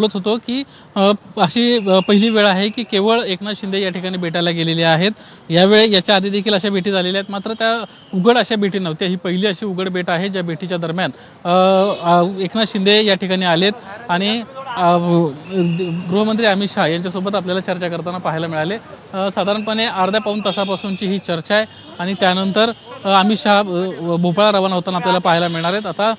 बोलत होतो की अशी पहिली वेळ आहे की केवळ एकनाथ शिंदे या ठिकाणी भेटायला गेलेले आहेत। यावेळी याच्या आधी देखील अशा भेटी झालेल्या आहेत, मात्र त्या उघड अशा भेटी नव्हत्या। ही पहिली अशी उघड भेट आहे ज्या भेटीच्या दरम्यान एकनाथ शिंदे या ठिकाणी आलेत आणि गृहमंत्री अमित शहा यांच्यासोबत आपल्याला चर्चा करताना पाहायला मिळाले। साधारणपणे अर्ध्या पाऊण तासापासूनची ही चर्चा आहे आणि त्यानंतर अमित शहा भोपाळला रवाना होताना आपल्याला पाहायला मिळणार आहेत। आता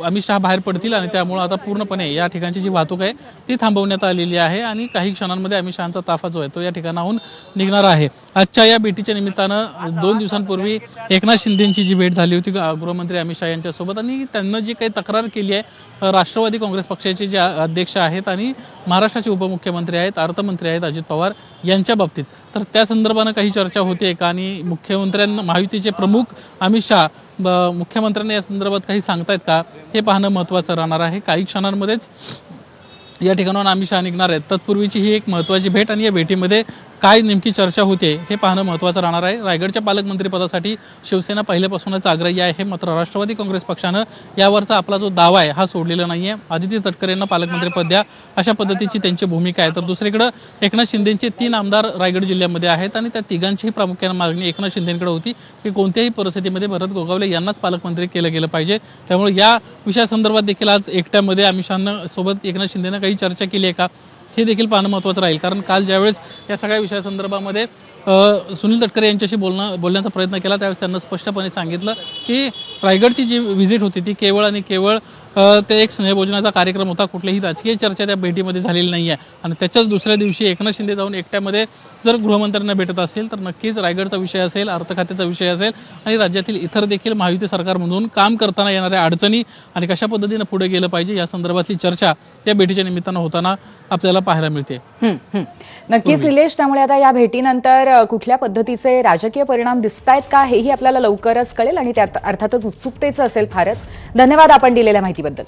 अमित शहा बाहेर पडतील आणि त्यामुळे आता पूर्णपणे या ठिकाणची जी वाहतूक आहे ती थांबवण्यात आलेली आहे आणि काही क्षणांमध्ये अमित शहांचा ताफा जो आहे तो या ठिकाणाहून निघणार आहे। आजच्या या भेटीच्या निमित्तानं 2 दिवसांपूर्वी एकनाथ शिंदेंची जी भेट झाली होती गृहमंत्री अमित शहा यांच्यासोबत आणि त्यांना जी काही तक्रार केली आहे राष्ट्रवादी काँग्रेस पक्षाचे जे अध्यक्ष आहेत आणि महाराष्ट्राचे उपमुख्यमंत्री आहेत, अर्थमंत्री आहेत अजित पवार यांच्या बाबतीत, तर त्या संदर्भानं काही चर्चा होते का आणि मुख्यमंत्र्यांना महायुतीचे प्रमुख अमित शहा मुख्यमंत्र्यांना या संदर्भात काही सांगतायत का हे पाहणं महत्त्वाचं राहणार आहे। काही क्षणांमध्येच या ठिकाणाहून अमित शहा निघणार आहेत। तत्पूर्वीची ही एक महत्त्वाची भेट आणि या भेटीमध्ये काय नेमकी चर्चा होते हे पाहणं महत्त्वाचं राहणार आहे। रायगडच्या पालकमंत्रीपदासाठी शिवसेना पहिल्यापासूनच आग्रही आहे, मात्र राष्ट्रवादी काँग्रेस पक्षानं यावरचा आपला जो दावा आहे हा सोडलेला नाहीये। आदित्य तटकरे यांना पालकमंत्रीपद द्या अशा पद्धतीची त्यांची भूमिका आहे। तर दुसरीकडे एकनाथ शिंदेचे 3 आमदार रायगड जिल्ह्यामध्ये आहेत आणि त्या तिघांचीही प्रामुख्याने मागणी एकनाथ शिंदेंकडे होती की कोणत्याही परिस्थितीमध्ये भरत गोगावले यांनाच पालकमंत्री केलं गेलं पाहिजे। त्यामुळे या विषयासंदर्भात देखील आज एकट्यामध्ये अमित शहांना सोबत एकनाथ शिंदेनं काही चर्चा केली आहे का हे देखील पाहणं महत्त्वाचं राहील। कारण काल ज्यावेळेस या सगळ्या विषयासंदर्भामध्ये सुनील तटकरे यांच्याशी बोलण्याचा प्रयत्न केला त्यावेळेस त्यांना स्पष्टपणे सांगितलं की रायगडची जी व्हिजिट होती ती केवळ आणि केवळ ते एक स्नेहभोजनाचा कार्यक्रम होता, कुठलीही राजकीय चर्चा त्या भेटीमध्ये झालेली नाही आहे। आणि त्याच्याच दुसऱ्या दिवशी एकनाथ शिंदे जाऊन एकट्यामध्ये जर गृहमंत्र्यांना भेटत असतील तर नक्कीच रायगडचा विषय असेल, अर्थ खात्याचा विषय असेल आणि राज्यातील इतर देखील महायुती सरकारमधून काम करताना येणाऱ्या अडचणी आणि कशा पद्धतीने पुढे गेलं पाहिजे या संदर्भातली चर्चा या भेटीच्या निमित्तानं होताना आपल्याला पाहायला मिळते। नक्कीच निलेश, त्यामुळे आता या भेटीनंतर कुठल्या पद्धतीचे राजकीय परिणाम दिसतायत का हेही आपल्याला लवकरच कळेल आणि त्यात अर्थातच उत्सुकतेचं असेल फारच। धन्यवाद आपण दिलेल्या माहितीबद्दल।